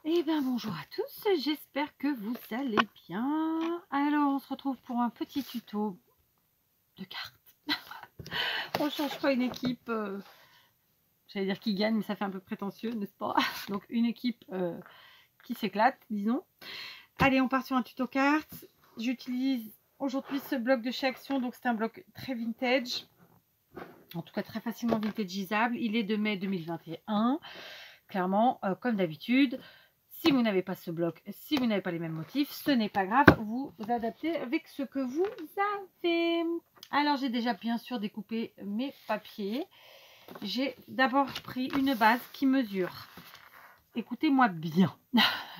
Eh bien bonjour à tous, j'espère que vous allez bien. Alors on se retrouve pour un petit tuto de cartes. On change pas une équipe, j'allais dire qui gagne, mais ça fait un peu prétentieux, n'est-ce pas? Donc une équipe qui s'éclate, disons. Allez, on part sur un tuto cartes. J'utilise aujourd'hui ce bloc de chez Action, donc c'est un bloc très vintage. En tout cas très facilement vintageisable. Il est de mai 2021. Clairement, comme d'habitude. Si vous n'avez pas ce bloc, si vous n'avez pas les mêmes motifs, ce n'est pas grave, vous adaptez avec ce que vous avez. Alors, j'ai déjà bien sûr découpé mes papiers. J'ai d'abord pris une base qui mesure. Écoutez-moi bien,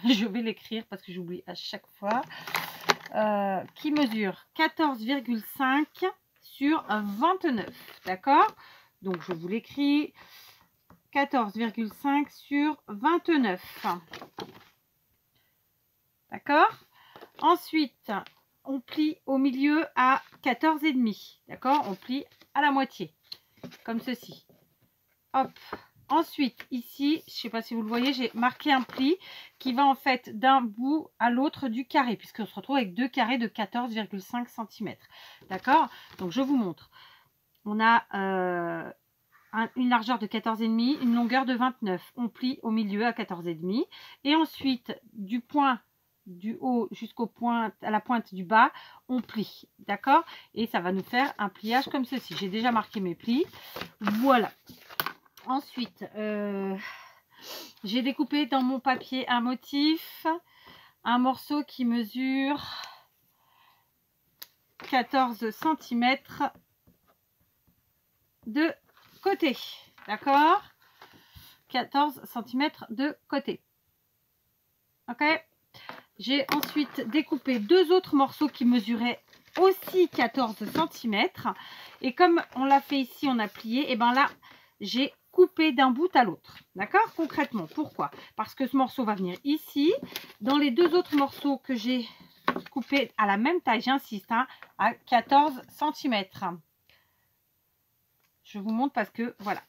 je vais l'écrire parce que j'oublie à chaque fois. Qui mesure 14,5 sur 29, d'accord? Donc, je vous l'écris. 14,5 sur 29. D'accord? Ensuite, on plie au milieu à 14,5. D'accord? On plie à la moitié, comme ceci. Hop. Ensuite, ici, je ne sais pas si vous le voyez, j'ai marqué un pli qui va en fait d'un bout à l'autre du carré, puisqu'on se retrouve avec deux carrés de 14,5 cm. D'accord? Donc, je vous montre. On a une largeur de 14,5, une longueur de 29. On plie au milieu à 14,5. Et ensuite, du point du haut jusqu'au point, à la pointe du bas, on plie. D'accord? Et ça va nous faire un pliage comme ceci. J'ai déjà marqué mes plis. Voilà. Ensuite, j'ai découpé dans mon papier un motif, un morceau qui mesure 14 cm de côté. D'accord? 14 cm de côté. Ok? J'ai ensuite découpé deux autres morceaux qui mesuraient aussi 14 cm. Et comme on l'a fait ici, on a plié, et bien là, j'ai coupé d'un bout à l'autre. D'accord? Concrètement, pourquoi? Parce que ce morceau va venir ici. Dans les deux autres morceaux que j'ai coupés à la même taille, j'insiste, hein, à 14 cm. Je vous montre parce que, voilà.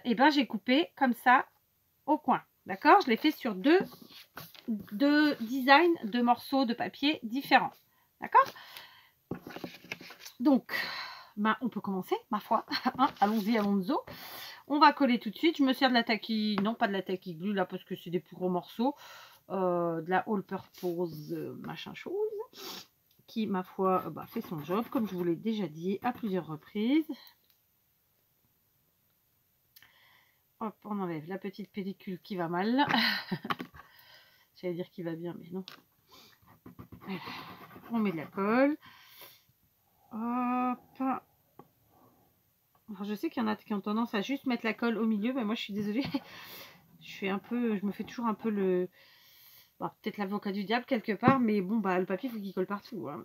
Et bien, j'ai coupé comme ça au coin. D'accord? Je l'ai fait sur deux designs de morceaux de papier différents. D'accord? Donc, ben, on peut commencer, ma foi. Hein, allons-y, allons-y. On va coller tout de suite. Je me sers de la tacky, non pas de la tacky glue là parce que c'est des plus gros morceaux. De la all purpose machin chose. Qui, ma foi, fait son job, comme je vous l'ai déjà dit à plusieurs reprises. Hop, on enlève la petite pellicule qui va mal. J'allais dire qui va bien, mais non. On met de la colle. Hop. Alors, je sais qu'il y en a qui ont tendance à juste mettre la colle au milieu, mais moi je suis désolée. Je me fais toujours un peu le... Bon, peut-être l'avocat du diable quelque part, mais bon, bah le papier, il faut qu'il colle partout. Hein.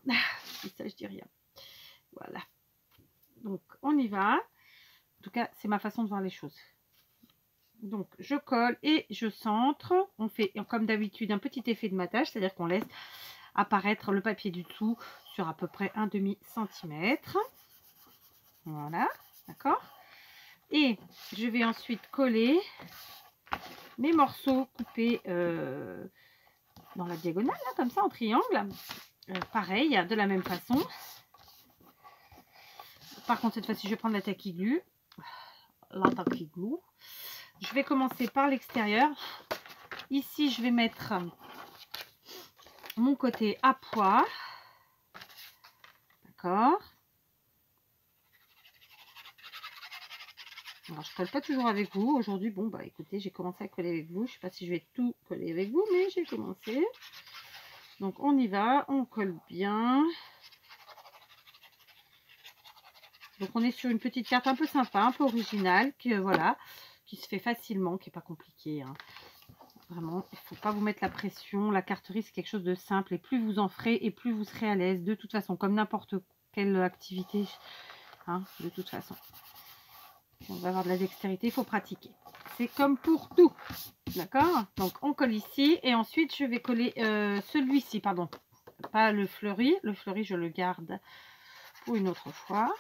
Ça, je dis rien. Voilà. Donc, on y va. En tout cas, c'est ma façon de voir les choses. Donc, je colle et je centre. On fait, comme d'habitude, un petit effet de matage, c'est-à-dire qu'on laisse apparaître le papier du dessous sur à peu près un demi-centimètre. Voilà, d'accord. Et je vais ensuite coller mes morceaux coupés dans la diagonale, là, comme ça, en triangle. Pareil, de la même façon. Par contre, cette fois-ci, je vais prendre la tacky glue. La tacky glue. Je vais commencer par l'extérieur. Ici, je vais mettre mon côté à pois. D'accord. Alors, je colle pas toujours avec vous. Aujourd'hui, bon, bah écoutez, j'ai commencé à coller avec vous. Je ne sais pas si je vais tout coller avec vous, mais j'ai commencé. Donc, on y va. On colle bien. Donc, on est sur une petite carte un peu sympa, un peu originale, voilà, qui se fait facilement, qui n'est pas compliquée. Hein. Vraiment, il ne faut pas vous mettre la pression. La carterie, c'est quelque chose de simple. Et plus vous en ferez, et plus vous serez à l'aise. De toute façon, comme n'importe quelle activité, hein, de toute façon. On va avoir de la dextérité, il faut pratiquer. C'est comme pour tout. D'accord? Donc, on colle ici. Et ensuite, je vais coller celui-ci, pardon. Pas le fleuri. Le fleuri, je le garde pour une autre fois.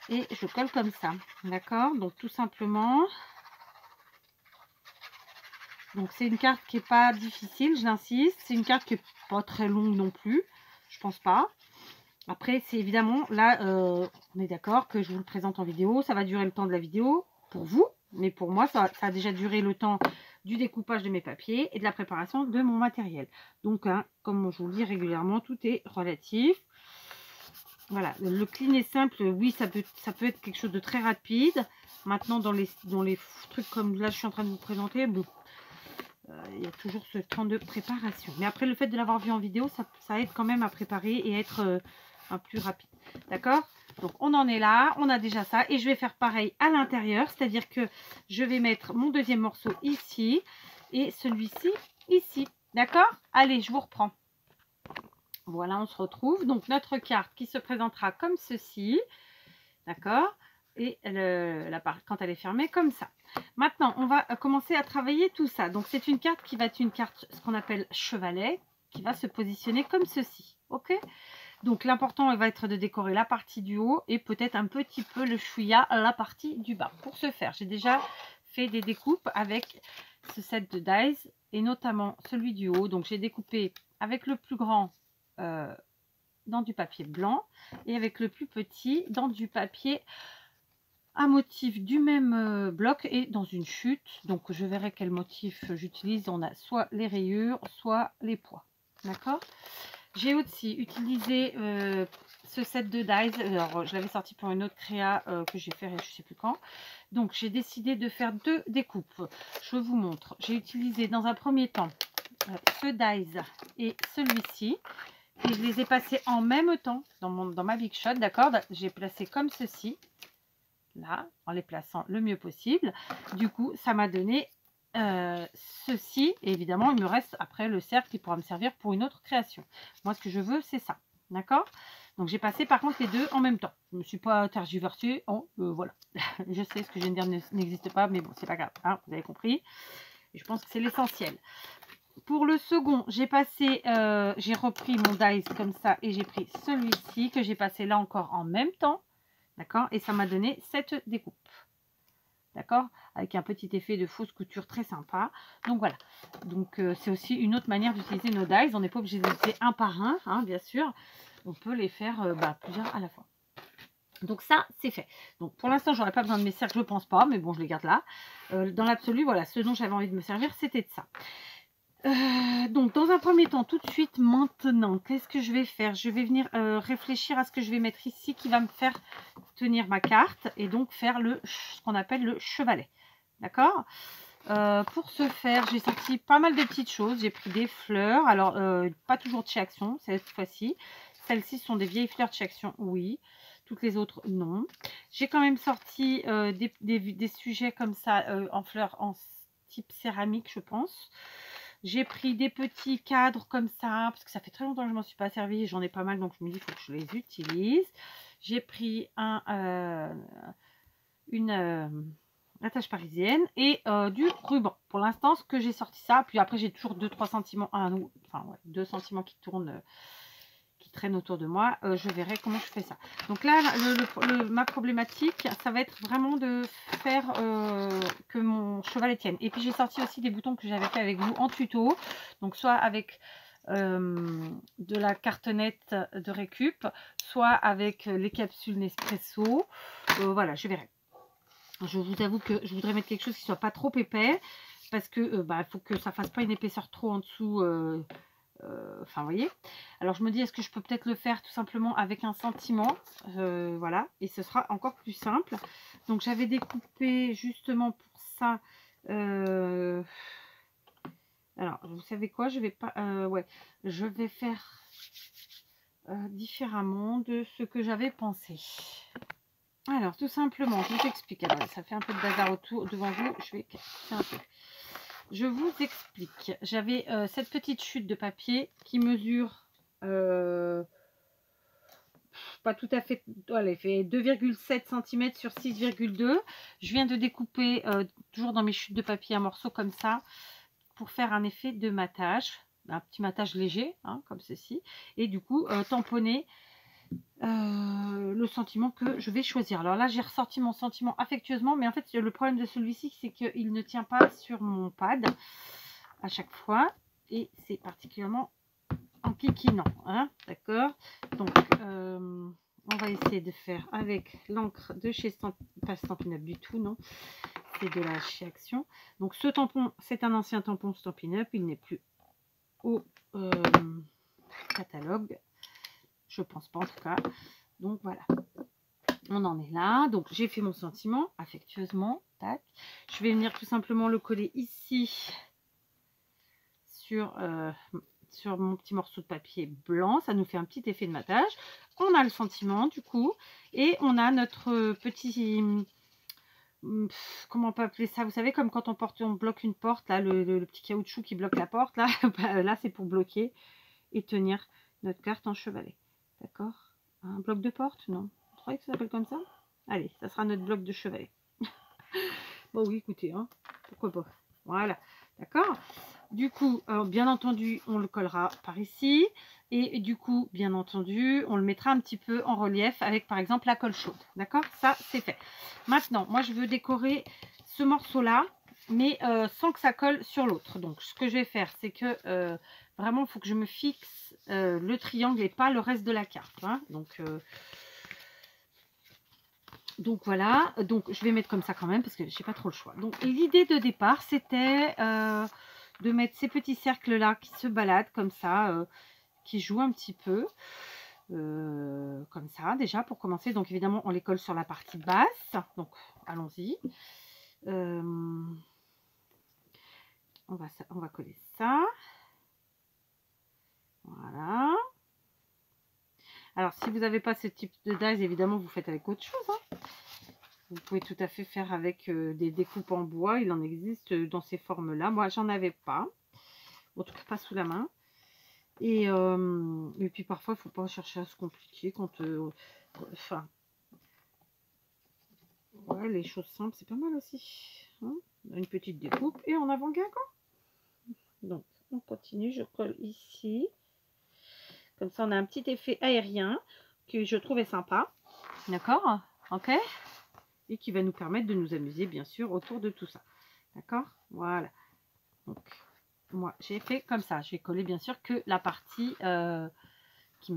Et je colle comme ça. D'accord? Donc, tout simplement, Donc c'est une carte qui n'est pas difficile, j'insiste. C'est une carte qui n'est pas très longue non plus, je pense pas. Après, c'est évidemment, là, on est d'accord que je vous le présente en vidéo. Ça va durer le temps de la vidéo pour vous. Mais pour moi, ça a déjà duré le temps du découpage de mes papiers et de la préparation de mon matériel. Donc, hein, comme je vous le dis régulièrement, tout est relatif. Voilà, le clean est simple. Oui, ça peut être quelque chose de très rapide. Maintenant, dans les trucs comme là, je suis en train de vous présenter, bon, il y a toujours ce temps de préparation. Mais après, le fait de l'avoir vu en vidéo, ça aide quand même à préparer et être un plus rapide. D'accord? Donc, on en est là. On a déjà ça. Et je vais faire pareil à l'intérieur. C'est-à-dire que je vais mettre mon deuxième morceau ici et celui-ci ici. D'accord? Allez, je vous reprends. Voilà, on se retrouve. Donc, notre carte qui se présentera comme ceci. D'accord? Et quand elle est fermée, comme ça. Maintenant, on va commencer à travailler tout ça. Donc, c'est une carte qui va être une carte, ce qu'on appelle chevalet, qui va se positionner comme ceci. OK? Donc, l'important va être de décorer la partie du haut et peut-être un petit peu le chouïa la partie du bas. Pour ce faire, j'ai déjà fait des découpes avec ce set de dies et notamment celui du haut. Donc, j'ai découpé avec le plus grand dans du papier blanc et avec le plus petit dans du papier un motif du même bloc et dans une chute. Donc je verrai quel motif j'utilise. On a soit les rayures, soit les pois. D'accord? J'ai aussi utilisé ce set de dies. Alors je l'avais sorti pour une autre créa que j'ai fait je ne sais plus quand. Donc j'ai décidé de faire deux découpes. Je vous montre. J'ai utilisé dans un premier temps ce dies et celui-ci. Et je les ai passés en même temps dans ma Big Shot. D'accord? J'ai placé comme ceci. Là, en les plaçant le mieux possible. Du coup, ça m'a donné ceci. Et évidemment, il me reste après le cercle qui pourra me servir pour une autre création. Moi, ce que je veux, c'est ça. D'accord? Donc, j'ai passé par contre les deux en même temps. Je ne me suis pas tergiversée. Oh, voilà. Je sais, ce que je viens de dire n'existe pas, mais bon, c'est pas grave. Hein, vous avez compris. Et je pense que c'est l'essentiel. Pour le second, j'ai repris mon dies comme ça et j'ai pris celui-ci que j'ai passé là encore en même temps. D'accord? Et ça m'a donné cette découpe. D'accord? Avec un petit effet de fausse couture très sympa. Donc voilà. Donc c'est aussi une autre manière d'utiliser nos dies. On n'est pas obligé de les utiliser un par un, hein, bien sûr. On peut les faire plusieurs à la fois. Donc ça, c'est fait. Donc pour l'instant, j'aurais pas besoin de mes cercles, je pense pas. Mais bon, je les garde là. Dans l'absolu, voilà, ce dont j'avais envie de me servir, c'était de ça. Donc dans un premier temps, tout de suite maintenant, qu'est-ce que je vais faire? Je vais venir réfléchir à ce que je vais mettre ici qui va me faire tenir ma carte et donc faire ce qu'on appelle le chevalet. D'accord? Pour ce faire, j'ai sorti pas mal de petites choses. J'ai pris des fleurs, alors pas toujours de chez Action cette fois-ci. Celles-ci sont des vieilles fleurs de chez Action, oui. Toutes les autres, non. J'ai quand même sorti des sujets comme ça en fleurs en type céramique, je pense. J'ai pris des petits cadres comme ça, parce que ça fait très longtemps que je ne m'en suis pas servi. J'en ai pas mal, donc je me dis qu'il faut que je les utilise. J'ai pris une attache parisienne et du ruban. Pour l'instant, ce que j'ai sorti ça. Puis après, j'ai toujours 2-3 sentiments, enfin ouais, 2 sentiments qui tournent, qui traînent autour de moi. Je verrai comment je fais ça. Donc là, ma problématique, ça va être vraiment de faire que mon chevalet tienne. Et puis j'ai sorti aussi des boutons que j'avais fait avec vous en tuto. Donc soit avec de la cartonnette de récup, soit avec les capsules Nespresso. Voilà, je verrai. Je vous avoue que je voudrais mettre quelque chose qui soit pas trop épais parce que faut que ça fasse pas une épaisseur trop en dessous. Enfin, vous voyez. Alors je me dis, est-ce que je peux peut-être le faire tout simplement avec un sentiment, voilà, et ce sera encore plus simple. Donc j'avais découpé justement pour ça. Alors vous savez quoi, je vais pas, je vais faire différemment de ce que j'avais pensé. Alors, tout simplement, je vous explique. Alors, ça fait un peu de bazar autour devant vous. Je vais casser un peu. Je vous explique. J'avais cette petite chute de papier qui mesure pas tout à fait. Elle fait 2,7 cm sur 6,2. Je viens de découper toujours dans mes chutes de papier un morceau comme ça pour faire un effet de matage. Un petit matage léger, hein, comme ceci. Et du coup, tamponner le sentiment que je vais choisir. Alors là, j'ai ressorti mon sentiment affectueusement, mais en fait, le problème de celui-ci, c'est qu'il ne tient pas sur mon pad. à chaque fois. Et c'est particulièrement en piquinant, hein, d'accord. Donc, on va essayer de faire avec l'encre de chez pas Stampin' Up du tout, non. C'est de la chez Action. Donc, ce tampon, c'est un ancien tampon Stampin' Up. Il n'est plus au catalogue. Je pense pas en tout cas. Donc, voilà. On en est là. Donc, j'ai fait mon sentiment affectueusement. Tac. Je vais venir tout simplement le coller ici sur mon petit morceau de papier blanc. Ça nous fait un petit effet de matage. On a le sentiment du coup. Et on a notre petit... comment on peut appeler ça? Vous savez, comme quand on bloque une porte, là, le petit caoutchouc qui bloque la porte, là, là c'est pour bloquer et tenir notre carte en chevalet. D'accord? Un bloc de porte? Non. Vous croyez que ça s'appelle comme ça? Allez, ça sera notre bloc de chevalet. Bon oui, écoutez, hein, pourquoi pas. Voilà, d'accord. Du coup, bien entendu, on le collera par ici. Et du coup, bien entendu, on le mettra un petit peu en relief avec, par exemple, la colle chaude. D'accord? Ça, c'est fait. Maintenant, moi, je veux décorer ce morceau-là, mais sans que ça colle sur l'autre. Donc, ce que je vais faire, c'est que vraiment, il faut que je me fixe le triangle et pas le reste de la carte. Hein. Donc voilà, donc je vais mettre comme ça quand même parce que j'ai pas trop le choix. Donc l'idée de départ c'était de mettre ces petits cercles là qui se baladent comme ça, qui jouent un petit peu comme ça déjà pour commencer. Donc évidemment on les colle sur la partie basse, donc allons-y. On va coller ça. Voilà. Alors si vous n'avez pas ce type de dies, évidemment vous faites avec autre chose. Hein. Vous pouvez tout à fait faire avec des découpes en bois. Il en existe dans ces formes-là. Moi, j'en avais pas. En tout cas, pas sous la main. Et puis, parfois, il ne faut pas chercher à se compliquer quand... enfin... ouais, les choses simples, c'est pas mal aussi. Hein, une petite découpe et en avant-gain, quoi. Donc, on continue. Je colle ici. Comme ça, on a un petit effet aérien que je trouvais sympa. D'accord? Ok? Et qui va nous permettre de nous amuser bien sûr autour de tout ça. D'accord? Voilà. Donc, moi, j'ai fait comme ça. J'ai collé bien sûr que la partie qui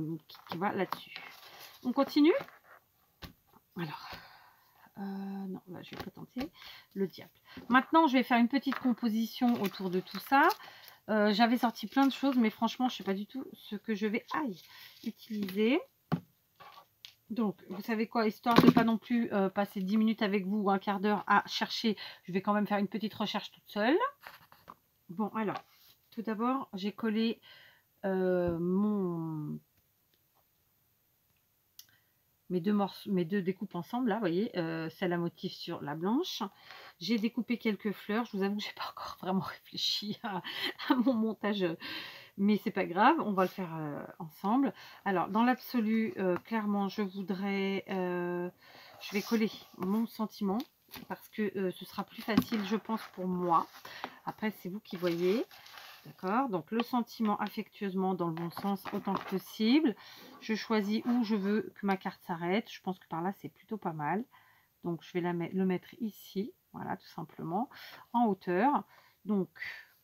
va là-dessus. On continue? Alors, non, là, je vais pas tenter le diable. Maintenant, je vais faire une petite composition autour de tout ça. J'avais sorti plein de choses, mais franchement, je ne sais pas du tout ce que je vais utiliser. Donc, vous savez quoi, histoire de pas non plus passer 10 minutes avec vous ou un quart d'heure à chercher, je vais quand même faire une petite recherche toute seule. Bon, alors, tout d'abord, j'ai collé mes deux découpes ensemble, là, vous voyez, celle à motif sur la blanche. J'ai découpé quelques fleurs, je vous avoue que je n'ai pas encore vraiment réfléchi à mon montage, mais c'est pas grave, on va le faire ensemble. Alors, dans l'absolu, clairement, je vais coller mon sentiment, parce que ce sera plus facile, je pense, pour moi. Après, c'est vous qui voyez. D'accord, donc le sentiment affectueusement dans le bon sens autant que possible. Je choisis où je veux que ma carte s'arrête. Je pense que par là, c'est plutôt pas mal. Donc, je vais le mettre ici. Voilà, tout simplement, en hauteur. Donc,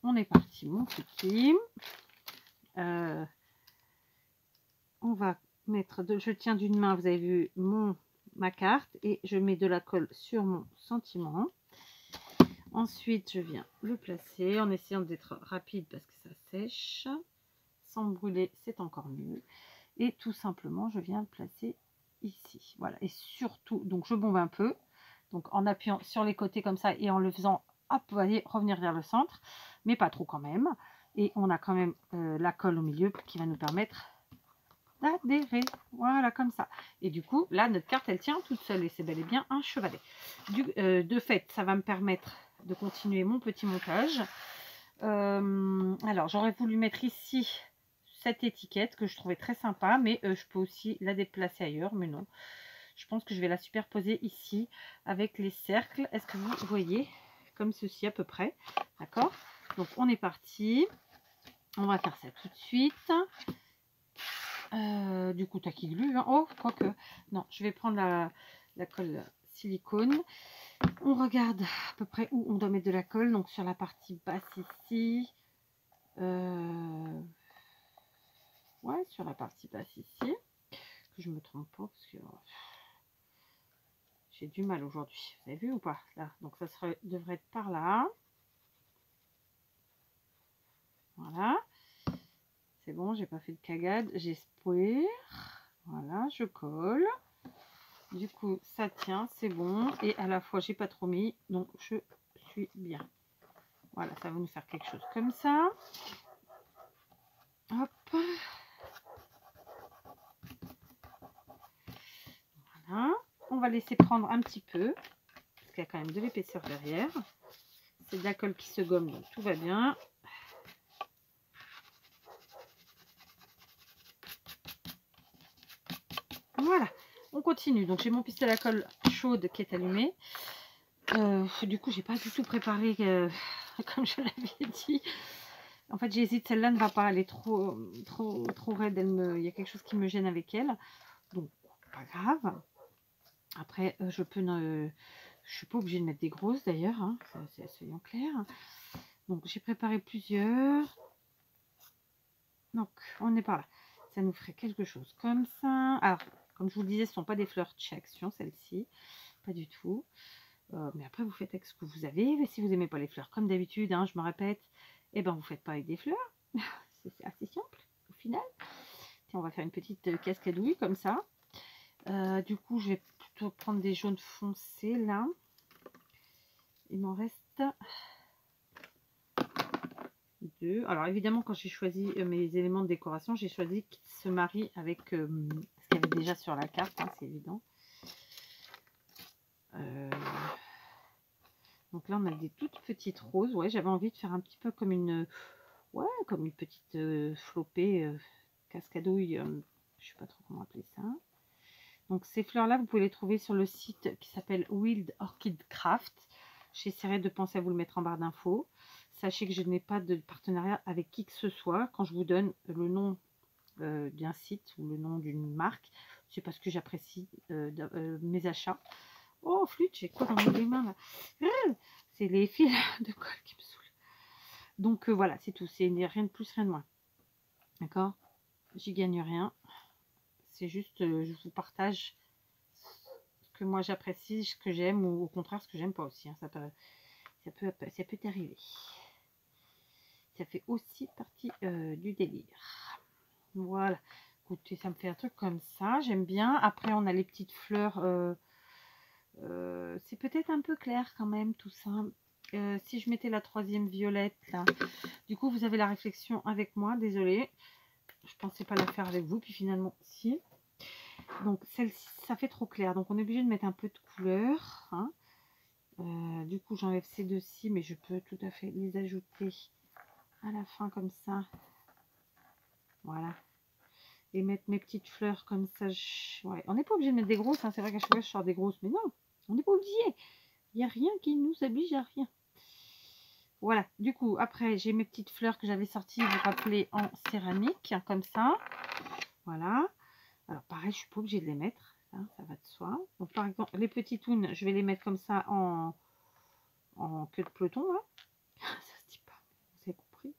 on est parti, mon petit. On va mettre, je tiens d'une main, vous avez vu ma carte. Et je mets de la colle sur mon sentiment. Ensuite, je viens le placer en essayant d'être rapide parce que ça sèche. Sans brûler, c'est encore mieux. Et tout simplement, je viens le placer ici. Voilà. Et surtout, donc je bombe un peu. Donc en appuyant sur les côtés comme ça et en le faisant, hop, vous voyez, revenir vers le centre. Mais pas trop quand même. Et on a quand même la colle au milieu qui va nous permettre d'adhérer. Voilà, comme ça. Et du coup, là, notre carte, elle tient toute seule. Et c'est bel et bien un chevalet. De fait, ça va me permettre de continuer mon petit montage. Alors, j'aurais voulu mettre ici cette étiquette que je trouvais très sympa, mais je peux aussi la déplacer ailleurs, mais non. Je pense que je vais la superposer ici avec les cercles. Est-ce que vous voyez? Comme ceci à peu près. D'accord? Donc, on est parti. On va faire ça tout de suite. Du coup, taquille glue. Hein. Oh, quoique. Non, je vais prendre la colle silicone. On regarde à peu près où on doit mettre de la colle. Donc, sur la partie basse ici. Ouais, sur la partie basse ici. Que je me trompe pas parce que j'ai du mal aujourd'hui. Vous avez vu ou pas là? Donc ça devrait être par là. Voilà. C'est bon, j'ai pas fait de cagade, j'espère. Voilà, je colle. Du coup, ça tient, c'est bon. Et à la fois, j'ai pas trop mis, donc je suis bien. Voilà, ça va nous faire quelque chose comme ça. Hop. Voilà. On va laisser prendre un petit peu, parce qu'il y a quand même de l'épaisseur derrière. C'est de la colle qui se gomme, donc tout va bien. Voilà, on continue. Donc j'ai mon pistolet à colle chaude qui est allumé. Du coup, j'ai pas du tout préparé comme je l'avais dit. En fait, j'hésite. Celle-là ne va pas. Elle est trop raide. Il y a quelque chose qui me gêne avec elle. Donc, pas grave. Après, je suis pas obligée de mettre des grosses d'ailleurs. Hein, soyons clairs. Donc, j'ai préparé plusieurs. Donc, on est par là. Ça nous ferait quelque chose comme ça. Alors, comme je vous le disais, ce ne sont pas des fleurs de chez Action, celles-ci. Pas du tout. Mais après, vous faites avec ce que vous avez. Mais si vous n'aimez pas les fleurs, comme d'habitude, hein, je me répète, eh ben, vous ne faites pas avec des fleurs. C'est assez simple, au final. Tiens, on va faire une petite cascadouille, comme ça. Du coup, je vais plutôt prendre des jaunes foncés, là. Il m'en reste 2. Alors, évidemment, quand j'ai choisi mes éléments de décoration, j'ai choisi qu'ils se marient avec ce qu'il y avait déjà sur la carte, hein, c'est évident. Donc là, on a des toutes petites roses. Ouais, j'avais envie de faire un petit peu comme une, comme une petite flopée, cascadouille. Je sais pas trop comment appeler ça. Donc ces fleurs-là, vous pouvez les trouver sur le site qui s'appelle Wild Orchid Craft. J'essaierai de penser à vous le mettre en barre d'infos. Sachez que je n'ai pas de partenariat avec qui que ce soit. Quand je vous donne le nom d'un site ou le nom d'une marque, c'est parce que j'apprécie mes achats. Oh, flûte, j'ai quoi dans mes mains là? C'est les fils de colle qui me saoulent. Donc voilà, c'est tout. C'est rien de plus, rien de moins. D'accord? J'y gagne rien. C'est juste, je vous partage ce que moi j'apprécie, ce que j'aime, ou au contraire ce que j'aime pas aussi. Hein. Ça peut arriver. Ça fait aussi partie du délire. Voilà. Écoutez, ça me fait un truc comme ça. J'aime bien. Après, on a les petites fleurs. C'est peut-être un peu clair quand même tout ça. Si je mettais la troisième violette là, du coup vous avez la réflexion avec moi, désolée, je pensais pas la faire avec vous, puis finalement si. Donc celle-ci ça fait trop clair, donc on est obligé de mettre un peu de couleur, hein. Du coup j'enlève ces deux-ci, mais je peux tout à fait les ajouter à la fin comme ça, voilà, et mettre mes petites fleurs comme ça. Ouais, on n'est pas obligé de mettre des grosses, hein. C'est vrai qu'à chaque fois je sors des grosses, mais non, on n'est pas obligé. Il n'y a rien qui nous oblige à rien. Voilà, du coup, après, j'ai mes petites fleurs que j'avais sorties, vous vous rappelez, en céramique, comme ça. Voilà. Alors, pareil, je suis pas obligée de les mettre. Hein, ça va de soi. Donc, par exemple, les petits toons, je vais les mettre comme ça en queue de peloton. Là. Ça se dit pas, vous avez compris.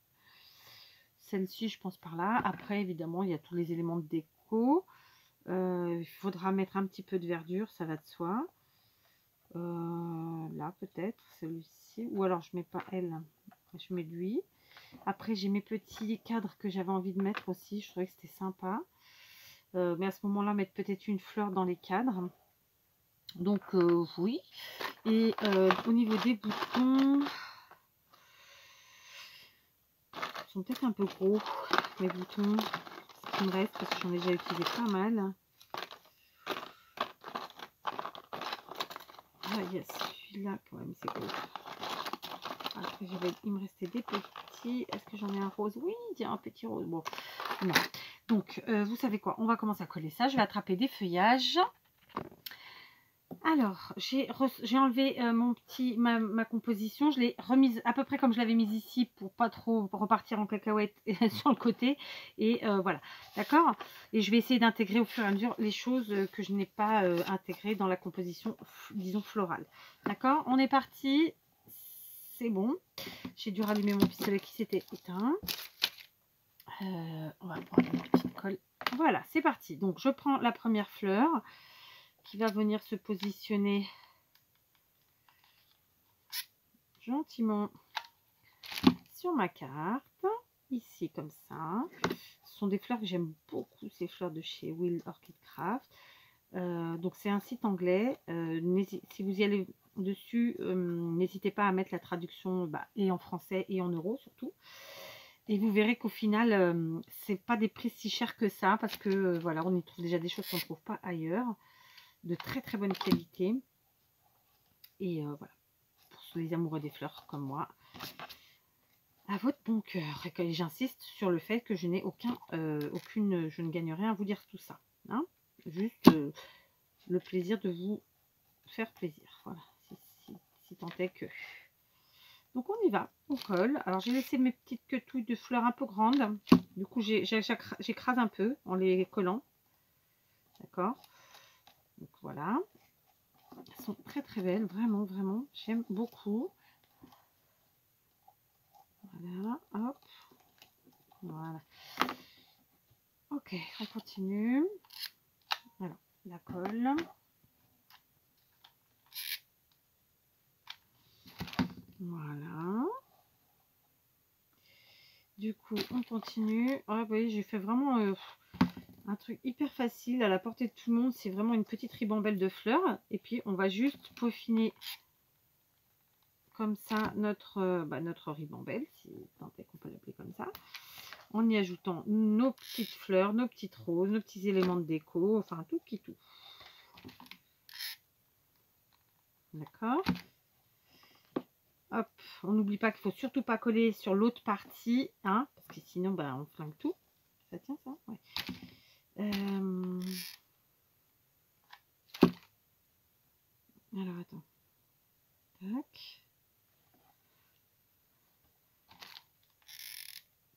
Celle-ci, je pense par là. Après, évidemment, il y a tous les éléments de déco. Il faudra mettre un petit peu de verdure, ça va de soi. Là, peut-être, celui-ci. Ou alors, je mets pas elle. Je mets lui. Après, j'ai mes petits cadres que j'avais envie de mettre aussi. Je trouvais que c'était sympa. Mais à ce moment-là, mettre peut-être une fleur dans les cadres. Donc, oui. Et au niveau des boutons, ils sont peut-être un peu gros, mes boutons. Ce qui me reste, parce que j'en ai déjà utilisé pas mal. Ah, yes, celui-là, quand même, c'est gros. Après, il me restait des petits. Est-ce que j'en ai un rose? Oui, il y a un petit rose. Bon, non. Donc, vous savez quoi? On va commencer à coller ça. Je vais attraper des feuillages. Alors, j'ai enlevé ma composition. Je l'ai remise à peu près comme je l'avais mise ici pour pas trop repartir en cacahuète sur le côté. Et voilà, d'accord? Et je vais essayer d'intégrer au fur et à mesure les choses que je n'ai pas intégrées dans la composition, disons, florale. D'accord? On est parti. C'est bon. J'ai dû rallumer mon pistolet qui s'était éteint. On va prendre une petite colle. Voilà, c'est parti. Donc, je prends la première fleur qui va venir se positionner gentiment sur ma carte. Ici, comme ça. Ce sont des fleurs que j'aime beaucoup, ces fleurs de chez Wild Orchid Craft. Donc, c'est un site anglais. Si vous y allez dessus, n'hésitez pas à mettre la traduction et en français et en euros surtout. Et vous verrez qu'au final, c'est pas des prix si chers que ça, parce que voilà, on y trouve déjà des choses qu'on ne trouve pas ailleurs, de très très bonne qualité. Et voilà, pour ceux les amoureux des fleurs comme moi, à votre bon cœur. Et j'insiste sur le fait que je n'ai je ne gagne rien à vous dire tout ça. Hein, juste le plaisir de vous faire plaisir. Voilà, si tant est que. Donc on y va, on colle. Alors j'ai laissé mes petites quetouilles de fleurs un peu grandes. Du coup j'écrase un peu en les collant. D'accord. Donc voilà. Elles sont très très belles, vraiment, vraiment. J'aime beaucoup. Voilà, hop. Voilà. Ok, on continue. Alors, la colle. Voilà. Du coup, on continue. Ah, vous voyez, j'ai fait vraiment un truc hyper facile à la portée de tout le monde. C'est vraiment une petite ribambelle de fleurs. Et puis, on va juste peaufiner comme ça notre ribambelle, si tant est qu'on peut l'appeler comme ça. En y ajoutant nos petites fleurs, nos petites roses, nos petits éléments de déco. Enfin, tout qui tout. D'accord. Hop, on n'oublie pas qu'il ne faut surtout pas coller sur l'autre partie, hein, parce que sinon on flingue tout. Ça tient ça? Ouais. Alors attends. Tac.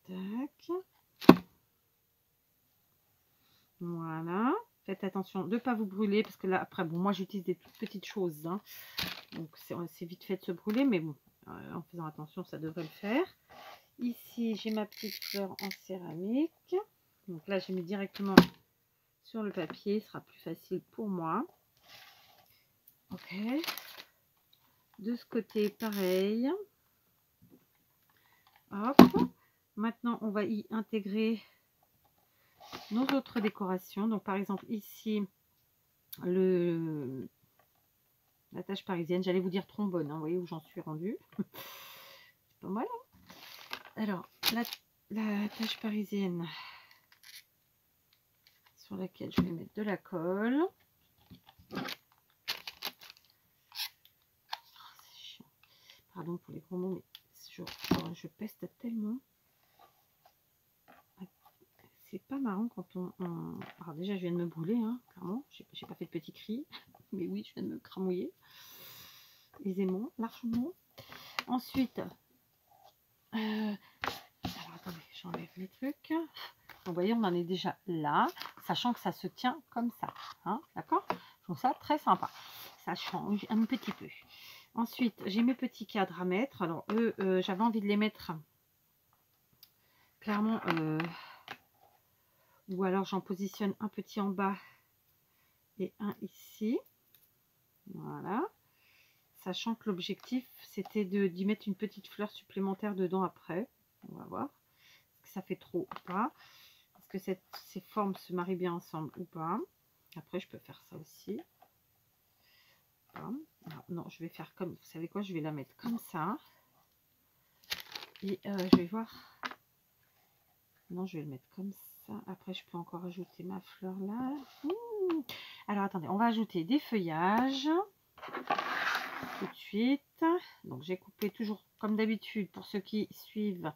Tac. Voilà. Faites attention de ne pas vous brûler, parce que là après, bon, moi j'utilise des toutes petites choses, hein, donc c'est vite fait de se brûler, mais bon, en faisant attention, ça devrait le faire. Ici, j'ai ma petite fleur en céramique. Donc là, j'ai mis directement sur le papier. Ce sera plus facile pour moi. Ok. De ce côté, pareil. Hop. Maintenant, on va y intégrer nos autres décorations. Donc, par exemple, ici, la tâche parisienne. J'allais vous dire trombone. Hein, vous voyez où j'en suis rendue. C'est pas mal. Alors, la tâche parisienne sur laquelle je vais mettre de la colle. Pardon pour les gros mots, mais je peste tellement. C'est pas marrant quand Alors déjà, je viens de me brûler, hein, clairement. J'ai pas fait de petit cri, mais oui, je viens de me cramouiller. Aisément, largement. Ensuite, alors attendez, j'enlève les trucs. Vous voyez, on en est déjà là, sachant que ça se tient comme ça. Hein, d'accord? Je trouve ça très sympa. Ça change un petit peu. Ensuite, j'ai mes petits cadres à mettre. Alors, eux, j'avais envie de les mettre clairement, ou alors j'en positionne un petit en bas et un ici. Voilà. Sachant que l'objectif, c'était d'y mettre une petite fleur supplémentaire dedans après. On va voir. Est-ce que ça fait trop ou pas? Est-ce que ces formes se marient bien ensemble ou pas? Après, je peux faire ça aussi. Alors, non, je vais faire comme... Vous savez quoi? Je vais la mettre comme ça. Et je vais voir... Non, je vais le mettre comme ça. Après, je peux encore ajouter ma fleur là. Alors, attendez. On va ajouter des feuillages. Tout de suite. Donc, j'ai coupé toujours comme d'habitude pour ceux qui suivent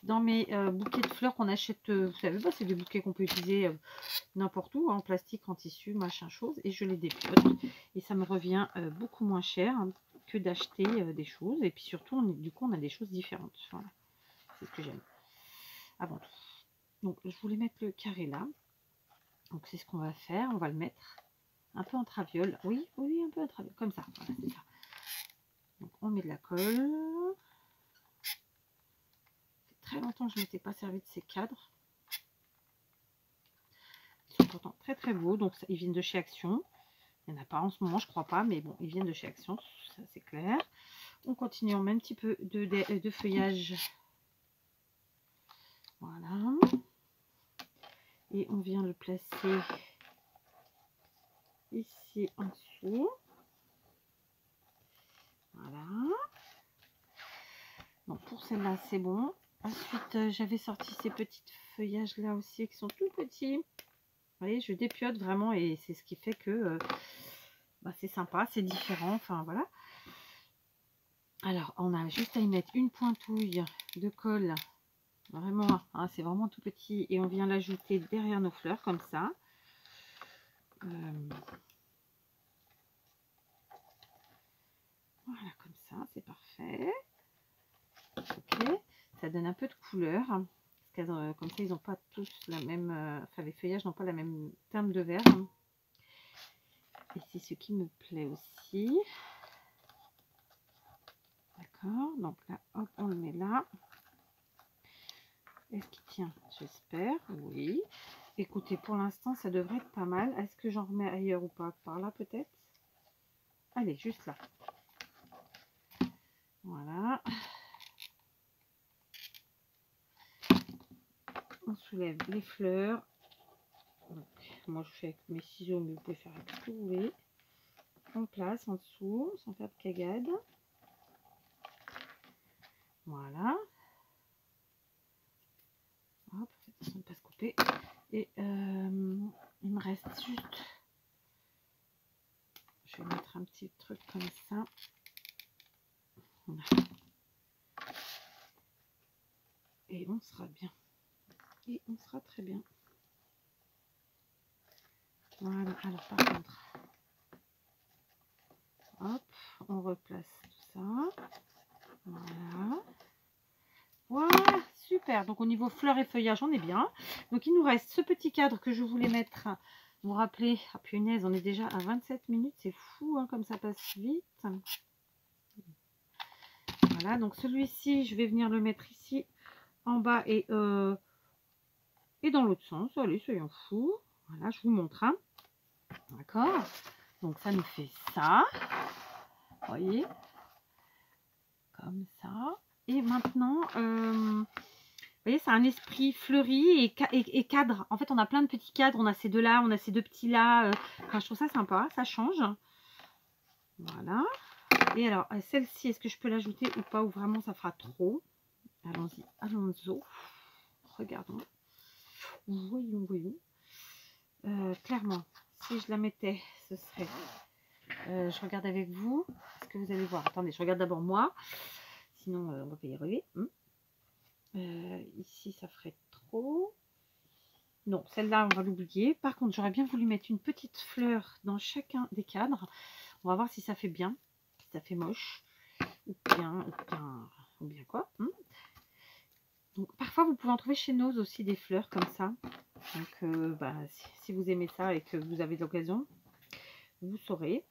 dans mes bouquets de fleurs qu'on achète. Vous savez pas, c'est des bouquets qu'on peut utiliser n'importe où, en plastique, en tissu, machin chose. Et je les dépiote. Et ça me revient beaucoup moins cher que d'acheter des choses. Et puis surtout, du coup, on a des choses différentes. Voilà. C'est ce que j'aime. Avant tout. Donc, je voulais mettre le carré là. Donc, c'est ce qu'on va faire. On va le mettre un peu en traviole. Oui, oui, un peu en traviole. Comme ça. Voilà, c'est ça. Donc, on met de la colle. C'est très longtemps que je ne m'étais pas servi de ces cadres. Ils sont pourtant très très beaux. Donc ils viennent de chez Action. Il n'y en a pas en ce moment, je crois pas, mais bon, ils viennent de chez Action, ça c'est clair. On continue, on met un petit peu de feuillage. Voilà. Et on vient le placer ici en dessous. Voilà. Donc pour celle-là, c'est bon. Ensuite, j'avais sorti ces petits feuillages là aussi qui sont tout petits. Vous voyez, je dépiote vraiment et c'est ce qui fait que c'est sympa, c'est différent. Enfin voilà. Alors, on a juste à y mettre une pointouille de colle. Vraiment, hein, c'est vraiment tout petit. Et on vient l'ajouter derrière nos fleurs comme ça. Voilà, comme ça, c'est parfait. Ok, ça donne un peu de couleur. Parce que, comme ça, ils n'ont pas tous la même... enfin, les feuillages n'ont pas la même teinte de vert. Et c'est ce qui me plaît aussi. D'accord, donc là, hop, on le met là. Est-ce qu'il tient? J'espère, oui. Écoutez, pour l'instant, ça devrait être pas mal. Est-ce que j'en remets ailleurs ou pas? Par là, peut-être? Allez, juste là. Voilà. On soulève les fleurs. Donc, moi, je fais avec mes ciseaux, mais vous pouvez faire avec ce que vous voulez. On place en dessous, sans faire de cagade. Voilà. Hop, attention de ne pas se couper. Et il me reste juste... Je vais mettre un petit truc comme ça. Voilà. Et on sera bien. Et on sera très bien. Voilà, alors par contre, hop, on replace tout ça. Voilà. Voilà, super. Donc au niveau fleurs et feuillage, on est bien. Donc il nous reste ce petit cadre que je voulais mettre. Vous vous rappelez, ah punaise, on est déjà à 27 minutes. C'est fou, hein, comme ça passe vite. Voilà, donc celui-ci, je vais venir le mettre ici en bas et dans l'autre sens. Allez, soyons fous. Voilà, je vous montre. Hein. D'accord. Donc ça nous fait ça. Vous voyez, comme ça. Et maintenant, vous voyez, c'est un esprit fleuri et cadre. En fait, on a plein de petits cadres. On a ces deux là, on a ces deux petits là. Enfin, je trouve ça sympa, ça change. Voilà. Et alors, celle-ci, est-ce que je peux l'ajouter ou pas? Ou vraiment, ça fera trop? Allons-y, allons-y. Regardons. Voyons, voyons. Clairement, si je la mettais, ce serait... je regarde avec vous. Est-ce que vous allez voir? Attendez, je regarde d'abord moi. Sinon, on va pas y arriver. Ici, ça ferait trop. Non, celle-là, on va l'oublier. Par contre, j'aurais bien voulu mettre une petite fleur dans chacun des cadres. On va voir si ça fait bien, si ça fait moche, ou bien quoi. Donc, parfois, vous pouvez en trouver chez Nose aussi des fleurs comme ça. Donc, si vous aimez ça et que vous avez l'occasion, vous saurez.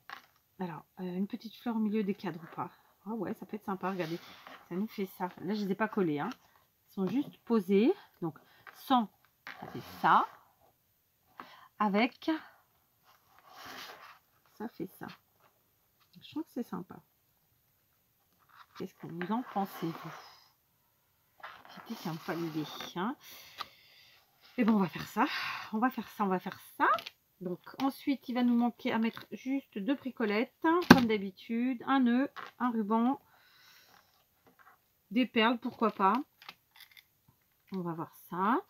Alors, une petite fleur au milieu des cadres ou pas? Ah ouais, ça peut être sympa, regardez. Ça nous fait ça. Là, je ne les ai pas collés. Hein. Ils sont juste posés. Donc, sans, ça fait ça. Avec, ça fait ça. Je trouve que c'est sympa. Qu'est-ce que vous en pensez, vous? C'était sympa l'idée. Hein. Et bon, on va faire ça. On va faire ça, on va faire ça. Donc, ensuite, il va nous manquer à mettre juste 2 bricolettes, comme d'habitude. Un nœud, un ruban, des perles, pourquoi pas. On va voir ça.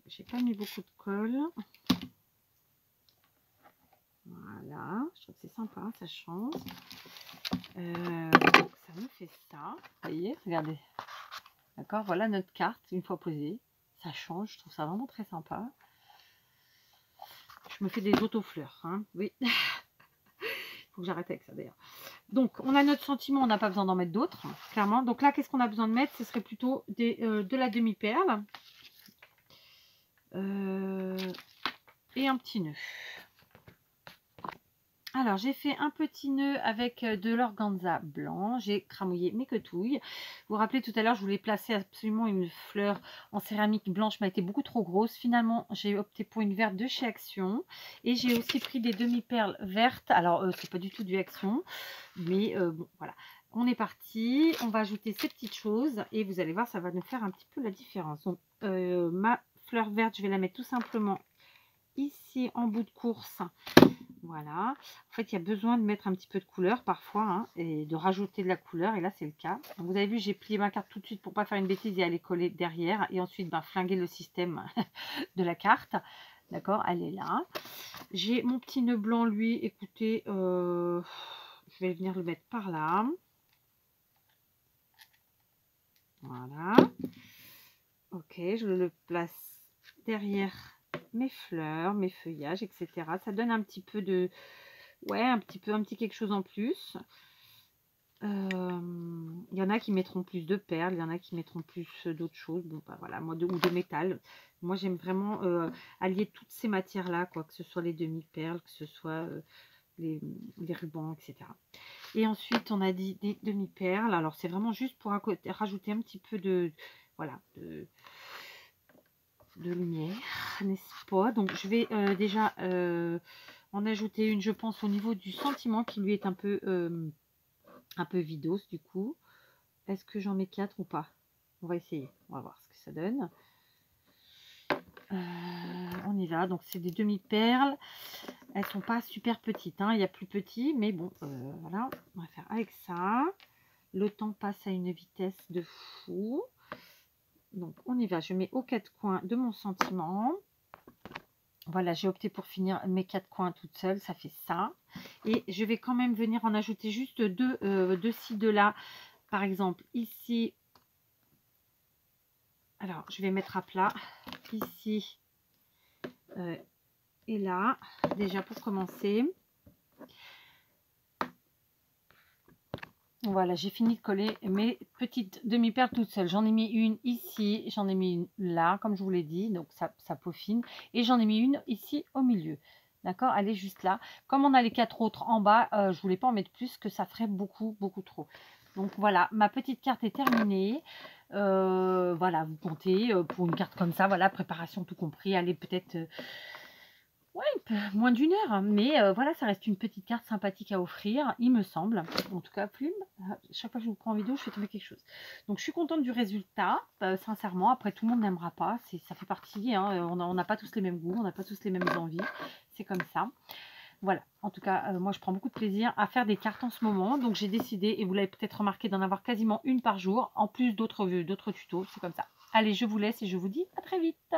J'ai pas mis beaucoup de colle. Voilà, je trouve que c'est sympa, ça change. Donc ça nous fait ça. Vous voyez, regardez. D'accord, voilà notre carte une fois posée. Ça change, je trouve ça vraiment très sympa. Je me fais des autofleurs, hein. Oui. Il faut que j'arrête avec ça d'ailleurs. Donc, on a notre sentiment, on n'a pas besoin d'en mettre d'autres, hein, clairement. Donc là, qu'est-ce qu'on a besoin de mettre? Ce serait plutôt de la demi-perle. Et un petit nœud. Alors, j'ai fait un petit nœud avec de l'organza blanc. J'ai cramouillé mes quetouilles. Vous vous rappelez, tout à l'heure, je voulais placer absolument une fleur en céramique blanche, mais elle était beaucoup trop grosse. Finalement, j'ai opté pour une verte de chez Action. Et j'ai aussi pris des demi-perles vertes. Alors, c'est pas du tout du Action, mais bon, voilà. On est parti. On va ajouter ces petites choses et vous allez voir, ça va nous faire un petit peu la différence. Donc, ma fleur verte, je vais la mettre tout simplement ici en bout de course. Voilà, en fait, il y a besoin de mettre un petit peu de couleur parfois, hein, et de rajouter de la couleur, et là, c'est le cas. Donc, vous avez vu, j'ai plié ma carte tout de suite pour pas faire une bêtise et aller coller derrière, et ensuite, ben, flinguer le système de la carte. D'accord, elle est là. J'ai mon petit nœud blanc, lui, écoutez, je vais venir le mettre par là. Voilà. Ok, je le place derrière mes fleurs, mes feuillages, etc. Ça donne un petit peu de... Ouais, un petit quelque chose en plus. Il y en a qui mettront plus de perles, il y en a qui mettront plus d'autres choses. Bon, bah voilà, moi, ou de métal. Moi, j'aime vraiment allier toutes ces matières-là, quoi, que ce soit les demi-perles, que ce soit les rubans, etc. Et ensuite, on a dit des demi-perles. Alors, c'est vraiment juste pour rajouter un petit peu de... Voilà, de lumière, n'est-ce pas? Donc, je vais déjà en ajouter une, je pense, au niveau du sentiment qui lui est un peu vidos du coup. Est-ce que j'en mets 4 ou pas? On va essayer, on va voir ce que ça donne. On y va, donc c'est des demi-perles. Elles sont pas super petites, hein. Il y a plus petit, mais bon, voilà, on va faire avec ça. Le temps passe à une vitesse de fou. Donc on y va, je mets aux 4 coins de mon sentiment. Voilà, j'ai opté pour finir mes 4 coins toute seule, ça fait ça. Et je vais quand même venir en ajouter juste deux ci, deux là. Par exemple, ici, alors je vais mettre à plat, ici et là, déjà pour commencer. Voilà, j'ai fini de coller mes petites demi-perles toutes seules. J'en ai mis une ici, j'en ai mis une là, comme je vous l'ai dit, donc ça peaufine. Et j'en ai mis une ici au milieu. D'accord, elle est juste là. Comme on a les 4 autres en bas, je voulais pas en mettre plus, que ça ferait beaucoup trop. Donc voilà, ma petite carte est terminée. Voilà, vous comptez pour une carte comme ça, voilà, préparation tout compris. Elle est peut-être... ouais, moins d'une heure, mais voilà, ça reste une petite carte sympathique à offrir, il me semble. En tout cas, Plume, chaque fois que je vous prends en vidéo, je fais tomber quelque chose. Donc, je suis contente du résultat, sincèrement. Après, tout le monde n'aimera pas, ça fait partie, hein, on n'a pas tous les mêmes goûts, on n'a pas tous les mêmes envies, c'est comme ça. Voilà, en tout cas, moi, je prends beaucoup de plaisir à faire des cartes en ce moment. Donc, j'ai décidé, et vous l'avez peut-être remarqué, d'en avoir quasiment une par jour, en plus d'autres tutos, c'est comme ça. Allez, je vous laisse et je vous dis à très vite.